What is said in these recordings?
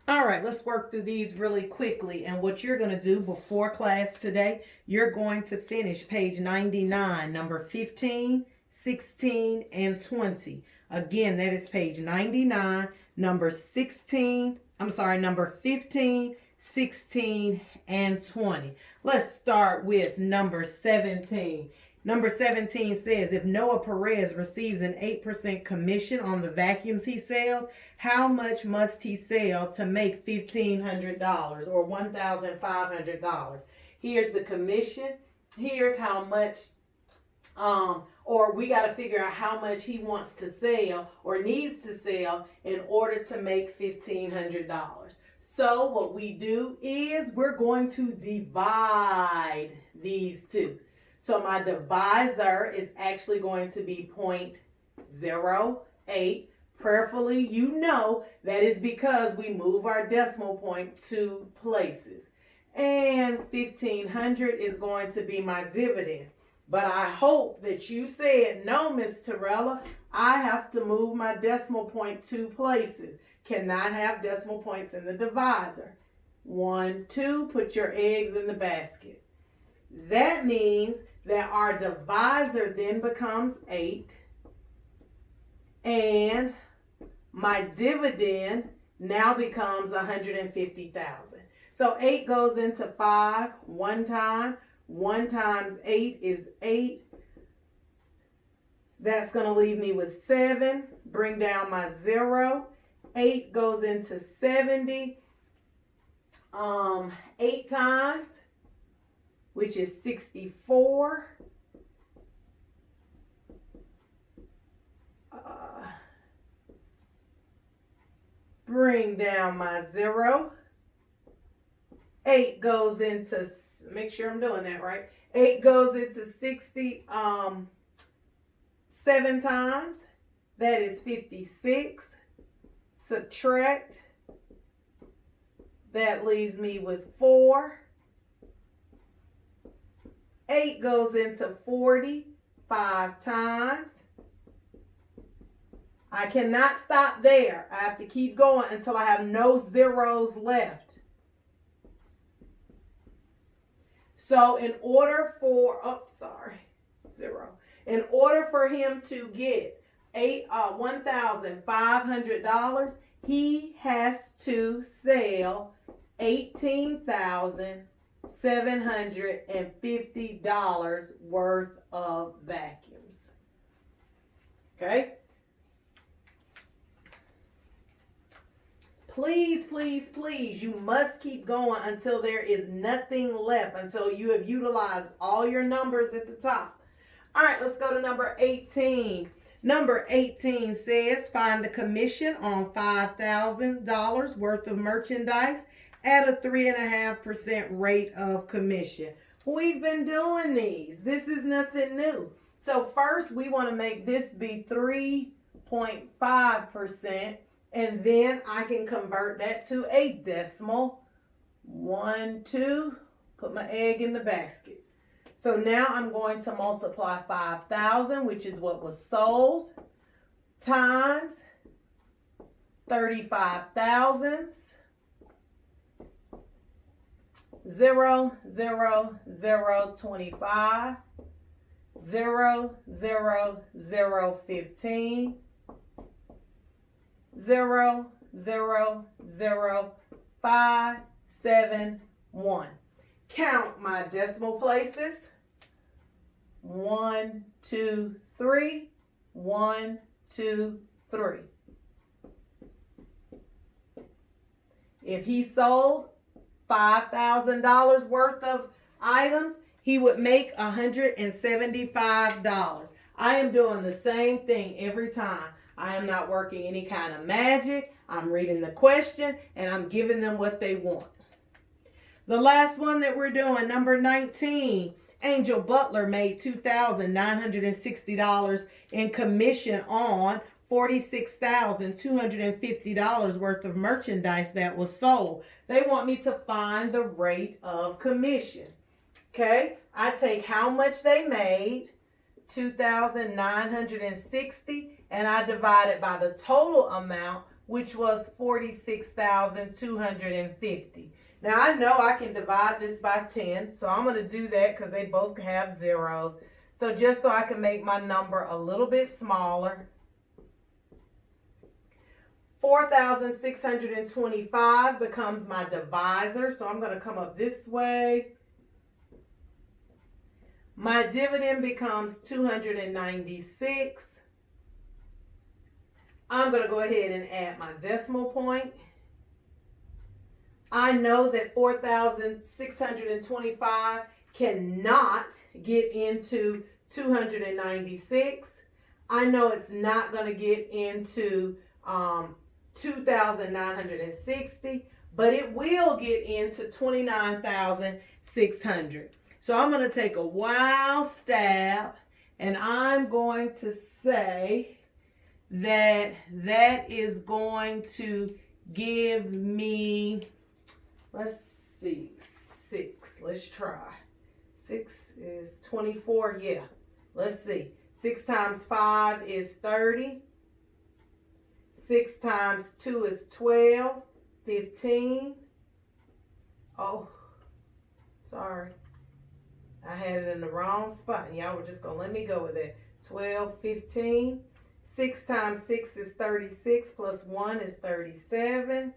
All right, let's work through these really quickly. And what you're going to do before class today, you're going to finish page 99, number 15, 16, and 20. Again, that is page 99, number 16, number 15, 16, and 20. Let's start with number 17. Number 17 says, if Noah Perez receives an 8% commission on the vacuums he sells, how much must he sell to make $1,500 or $1,500? Here's the commission. Here's how much, or we got to figure out how much he wants to sell or needs to sell in order to make $1,500. So what we do is we're going to divide these two. So my divisor is actually going to be 0.08. Prayerfully, you know that is because we move our decimal point 2 places. And 1,500 is going to be my dividend. But I hope that you said, no, Miss Torella, I have to move my decimal point 2 places. Cannot have decimal points in the divisor. 1, 2, put your eggs in the basket. That means that our divisor then becomes 8. And my dividend now becomes 150,000. So 8 goes into 5 one time. 1 times 8 is 8. That's going to leave me with 7. Bring down my 0. 8 goes into 70. 8 times, which is 64. Bring down my 0. 8 goes into, make sure I'm doing that right. 8 goes into 60 7 times. That is 56. Subtract. That leaves me with 4. 8 goes into 40 5 times. I cannot stop there. I have to keep going until I have no zeros left. So in order for, in order for him to get $1,500, he has to sell $18,750 worth of vacuums. Okay? Please, please, please, you must keep going until there is nothing left, until you have utilized all your numbers at the top. All right, let's go to number 18. Number 18 says, find the commission on $5,000 worth of merchandise at a 3.5% rate of commission. We've been doing these. This is nothing new. So first, we want to make this be 3.5%. And then I can convert that to a decimal. 1, 2, put my egg in the basket. So now I'm going to multiply 5,000, which is what was sold, times 35 thousandths. 0, 0, 0, 25. 0, 0, 0, 15. 0, 0, 0, 5, 7, 1. Count my decimal places. 1, 2, 3. 1, 2, 3. If he sold $5,000 worth of items, he would make $175. I am doing the same thing every time. I am not working any kind of magic. I'm reading the question and I'm giving them what they want. The last one that we're doing, number 19, Angel Butler made $2,960 in commission on $46,250 worth of merchandise that was sold. They want me to find the rate of commission. Okay, I take how much they made, 2,960, and I divide it by the total amount, which was 46,250. Now I know I can divide this by 10, so I'm going to do that because they both have zeros. So just so I can make my number a little bit smaller, 4,625 becomes my divisor. So I'm going to come up this way. My dividend becomes 296. I'm going to go ahead and add my decimal point. I know that 4,625 cannot get into 296. I know it's not going to get into 2,960, but it will get into 29,600. So I'm going to take a wild stab, and I'm going to say that that is going to give me, let's see, 6. Let's try. 6 is 24. Yeah. Let's see. 6 times 5 is 30. 6 times 2 is 12. 15. Oh, sorry. I had it in the wrong spot. Y'all were just going to let me go with it. 12, 15. 6 times 6 is 36, plus 1 is 37.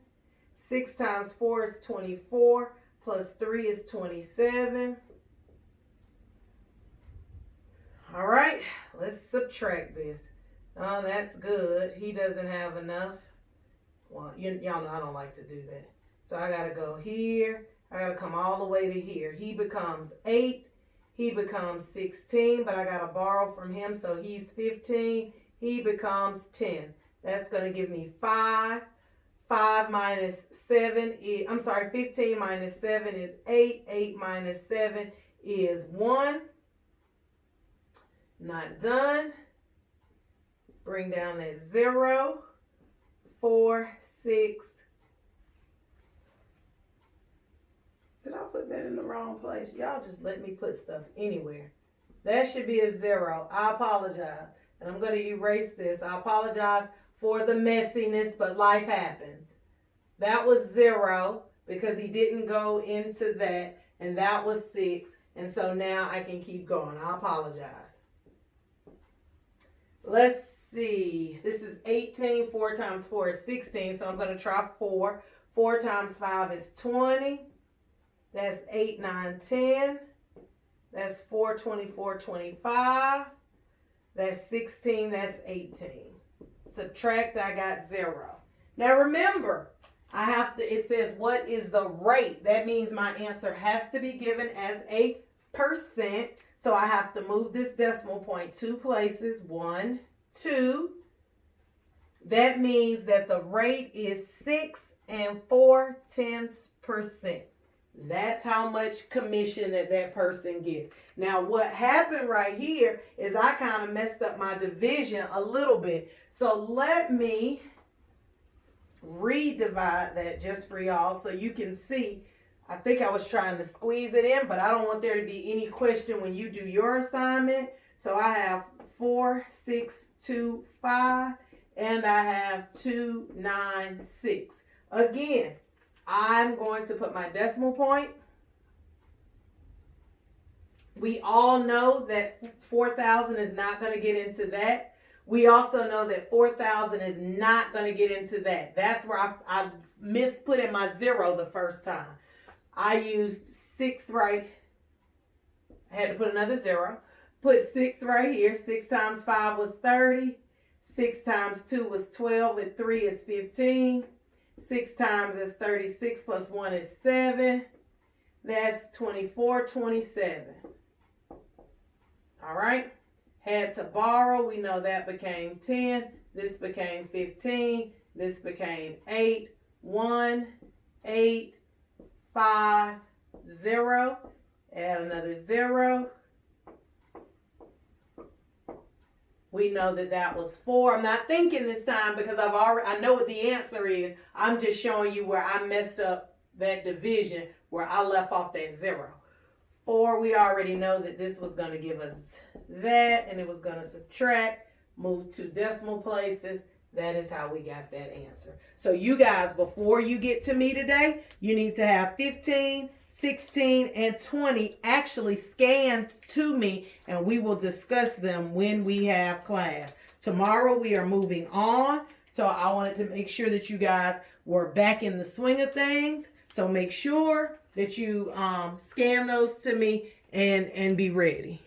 6 times 4 is 24, plus 3 is 27. All right, let's subtract this. Oh, that's good. He doesn't have enough. Well, y'all know I don't like to do that. So I got to go here. I got to come all the way to here. He becomes 8. He becomes 16, but I got to borrow from him, so he's 15. He becomes 10. That's going to give me 5. 5 minus 7 is, 15 minus 7 is 8. 8 minus 7 is 1. Not done. Bring down that 0. 4, 6. Did I put that in the wrong place? Y'all just let me put stuff anywhere. That should be a 0. I apologize. And I'm going to erase this. I apologize for the messiness, but life happens. That was 0 because he didn't go into that. And that was 6. And so now I can keep going. I apologize. Let's see. This is 18. 4 times 4 is 16. So I'm going to try 4. 4 times 5 is 20. That's 8, 9, 10. That's 4, 24, 25. That's 16. That's 18. Subtract, I got 0. Now remember, it says what is the rate? That means my answer has to be given as a percent. So I have to move this decimal point 2 places. 1, 2. That means that the rate is 6 4/10%. That's how much commission that person gets. Now, what happened right here is I kind of messed up my division a little bit. So let me redivide that just for y'all so you can see. I think I was trying to squeeze it in, but I don't want there to be any question when you do your assignment. So I have 4, 6, 2, 5, and I have 2, 9, 6. Again, I'm going to put my decimal point. We all know that 4,000 is not going to get into that. We also know that 4,000 is not going to get into that. That's where I misput my 0 the first time. I used 6 right. I had to put another 0. Put 6 right here. 6 times 5 was 30. 6 times 2 was 12. And 3 is 15. 6 times is 36 plus 1 is 7. That's 24, 27. All right. Had to borrow. We know that became 10. This became 15. This became 8. 1, 8, 5, 0. Add another 0. We know that was 4. I'm not thinking this time because I know what the answer is. I'm just showing you where I messed up that division, where I left off that 0. 4, we already know that this was going to give us that, and it was going to subtract, move 2 decimal places, That is how we got that answer. So you guys, before you get to me today, you need to have 15, 16, and 20 actually scanned to me, and we will discuss them when we have class. Tomorrow we are moving on, so I wanted to make sure that you guys were back in the swing of things. So make sure that you scan those to me and be ready.